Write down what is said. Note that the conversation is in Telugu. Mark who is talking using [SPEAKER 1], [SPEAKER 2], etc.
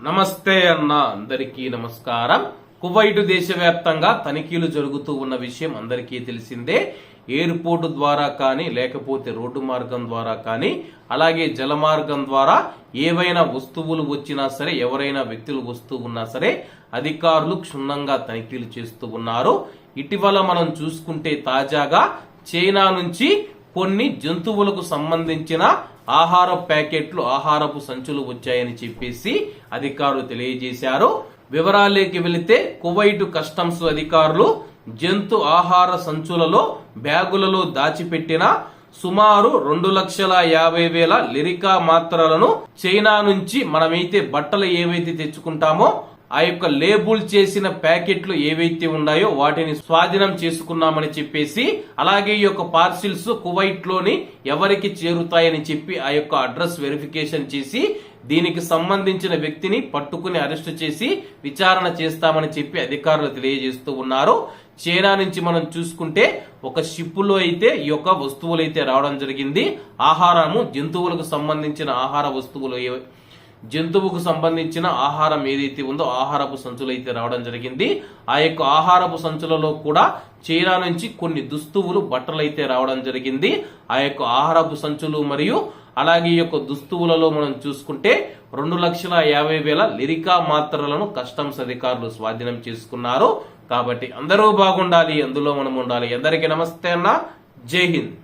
[SPEAKER 1] నమస్తే అన్న, అందరికీ నమస్కారం. కువైట్ దేశవ్యాప్తంగా తనిఖీలు జరుగుతూ ఉన్న విషయం అందరికీ తెలిసిందే. ఎయిర్పోర్టు ద్వారా కానీ, లేకపోతే రోడ్డు మార్గం ద్వారా కానీ, అలాగే జల మార్గం ద్వారా ఏవైనా వస్తువులు వచ్చినా సరే, ఎవరైనా వ్యక్తులు వస్తూ ఉన్నా సరే అధికారులు క్షుణ్ణంగా తనిఖీలు చేస్తూ ఉన్నారు. ఇటీవల మనం చూసుకుంటే తాజాగా చైనా నుంచి కొన్ని జంతువులకు సంబంధించిన ఆహార ప్యాకెట్లు, ఆహారపు సంచులు వచ్చాయని చెప్పేసి అధికారులు తెలియజేశారు. వివరాలేకి వెళితే కువైట్ కస్టమ్స్ అధికారులు జంతు ఆహార సంచులలో, బ్యాగులలో దాచిపెట్టిన సుమారు 2,50,000 లిరికా మాత్రలను చైనా నుంచి మనమైతే బట్టలు ఏవైతే తెచ్చుకుంటామో ఆ యొక్క లేబుల్ చేసిన ప్యాకెట్లు ఏవైతే ఉన్నాయో వాటిని స్వాధీనం చేసుకున్నామని చెప్పేసి, అలాగే ఈ యొక్క పార్సిల్స్ కువైట్ లోని ఎవరికి చేరుతాయని చెప్పి ఆ యొక్క అడ్రస్ వెరిఫికేషన్ చేసి దీనికి సంబంధించిన వ్యక్తిని పట్టుకుని అరెస్ట్ చేసి విచారణ చేస్తామని చెప్పి అధికారులు తెలియజేస్తూ ఉన్నారు. చైనా నుంచి మనం చూసుకుంటే ఒక షిప్ లో అయితే ఈ యొక్క వస్తువులు అయితే రావడం జరిగింది. ఆహారము, జంతువులకు సంబంధించిన ఆహార వస్తువులు, జంతువుకు సంబంధించిన ఆహారం ఏదైతే ఉందో ఆహారపు సంచులు అయితే రావడం జరిగింది. ఆ యొక్క ఆహారపు సంచులలో కూడా చైనా నుంచి కొన్ని దుస్తువులు, బట్టలు అయితే రావడం జరిగింది. ఆ యొక్క ఆహారపు సంచులు మరియు అలాగే ఈ యొక్క దుస్తువులలో మనం చూసుకుంటే 2,50,000 లిరికా మాత్రలను కస్టమ్స్ అధికారులు స్వాధీనం చేసుకున్నారు. కాబట్టి అందరూ బాగుండాలి, అందులో మనం ఉండాలి. అందరికీ నమస్తే అన్న, జై హింద్.